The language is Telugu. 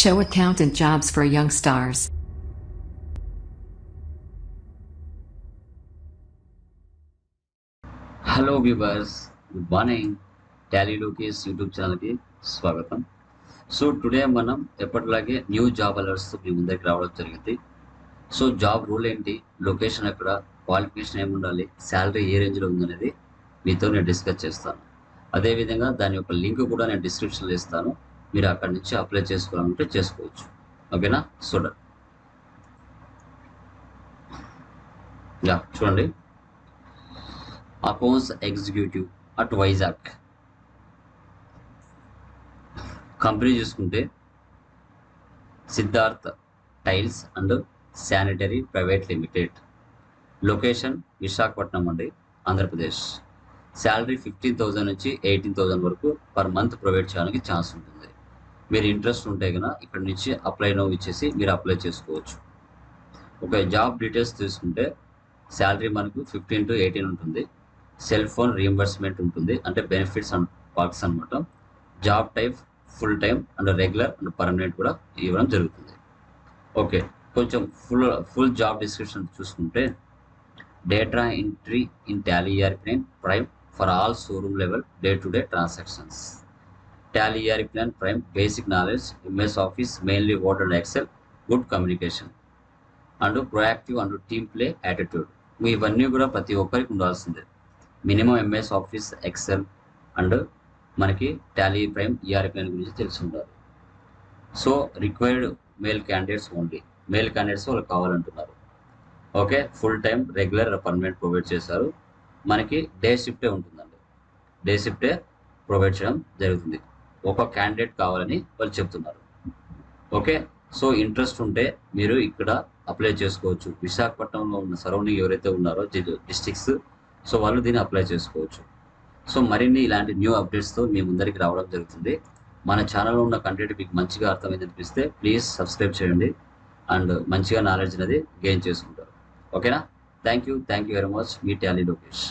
Show accountant jobs for young stars. Hello viewers, good morning. Tally Lokesh YouTube ఛానల్కి స్వాగతం. సో టుడే మనం ఎప్పటిలాగే న్యూ జాబ్ అలర్ట్స్ మీ ముందరికి రావడం జరిగింది. సో జాబ్ రూల్ ఏంటి, లొకేషన్ ఎక్కడ, క్వాలిఫికేషన్ ఏమి ఉండాలి, శాలరీ ఏ రేంజ్లో ఉందనేది మీతో నేను డిస్కస్ చేస్తాను. అదేవిధంగా దాని యొక్క లింక్ కూడా నేను డిస్క్రిప్షన్లో ఇస్తాను. మీరు అక్కడి నుంచి అప్లై చేసుకోవాలంటే చేసుకోవచ్చు. ఓకేనా? చూడండి, accounts executive at Vizag. Company చూసుకుంటే Siddharth tiles and sanitary private limited. Location Visakhapatnam అండి, ఆంధ్రప్రదేశ్. శాలరీ 15,000 నుంచి 18,000 వరకు పర్ మంత్ ప్రొవైడ్ చేయడానికి ఛాన్స్ ఉంటుంది. మీరు ఇంట్రెస్ట్ ఉంటే కనుక ఇక్కడ నుంచి అప్లై నో ఇచ్చేసి మీరు అప్లై చేసుకోవచ్చు. ఒక జాబ్ డీటెయిల్స్ తీసుకుంటే శాలరీ మనకు 15 to 18 ఉంటుంది. సెల్ ఫోన్ రీఎంబర్స్మెంట్ ఉంటుంది, అంటే బెనిఫిట్స్ అండ్ పార్క్స్ అనమాట. Job type full time and regular and permanent కూడా ఇవ్వడం జరుగుతుంది. ఓకే, కొంచెం ఫుల్ జాబ్ డిస్క్రిప్షన్ చూసుకుంటే data entry in Tally ERP9 prime for all showroom level day to day transactions. Tally ERP9 prime basic knowledge, MS Office mainly Word and Excel, good communication and proactive and team play attitude. ఇవన్నీ కూడా ప్రతి ఒక్కరికి ఉండాల్సిందే. Minimum MS Office, Excel and మనకి టాలీ ప్రైమ్ ERP9 గురించి తెలిసి ఉండాలి. So required male candidates only, male candidates వాళ్ళకి కావాలంటున్నారు. Okay, full time regular permanent provide చేశారు. మనకి డే షిఫ్టే ఉంటుందండి, డే షిఫ్టే ప్రొవైడ్ చేయడం జరుగుతుంది. ఒక క్యాండిడేట్ కావాలని వాళ్ళు చెప్తున్నారు. ఓకే, సో ఇంట్రెస్ట్ ఉంటే మీరు ఇక్కడ అప్లై చేసుకోవచ్చు. విశాఖపట్నంలో ఉన్న సరౌండింగ్ ఎవరైతే ఉన్నారో డిస్ట్రిక్ట్స్, సో వాళ్ళు దీన్ని అప్లై చేసుకోవచ్చు. సో మరిన్ని ఇలాంటి న్యూ అప్డేట్స్తో మీ ముందరికి రావడం జరుగుతుంది. మన ఛానల్లో ఉన్న కంటెంట్ మీకు మంచిగా అర్థమైంది అనిపిస్తే ప్లీజ్ సబ్స్క్రైబ్ చేయండి అండ్ మంచిగా నాలెడ్జ్ అనేది గెయిన్ చేసుకుంటారు. ఓకేనా? Thank you very much. Me Tally Lokesh.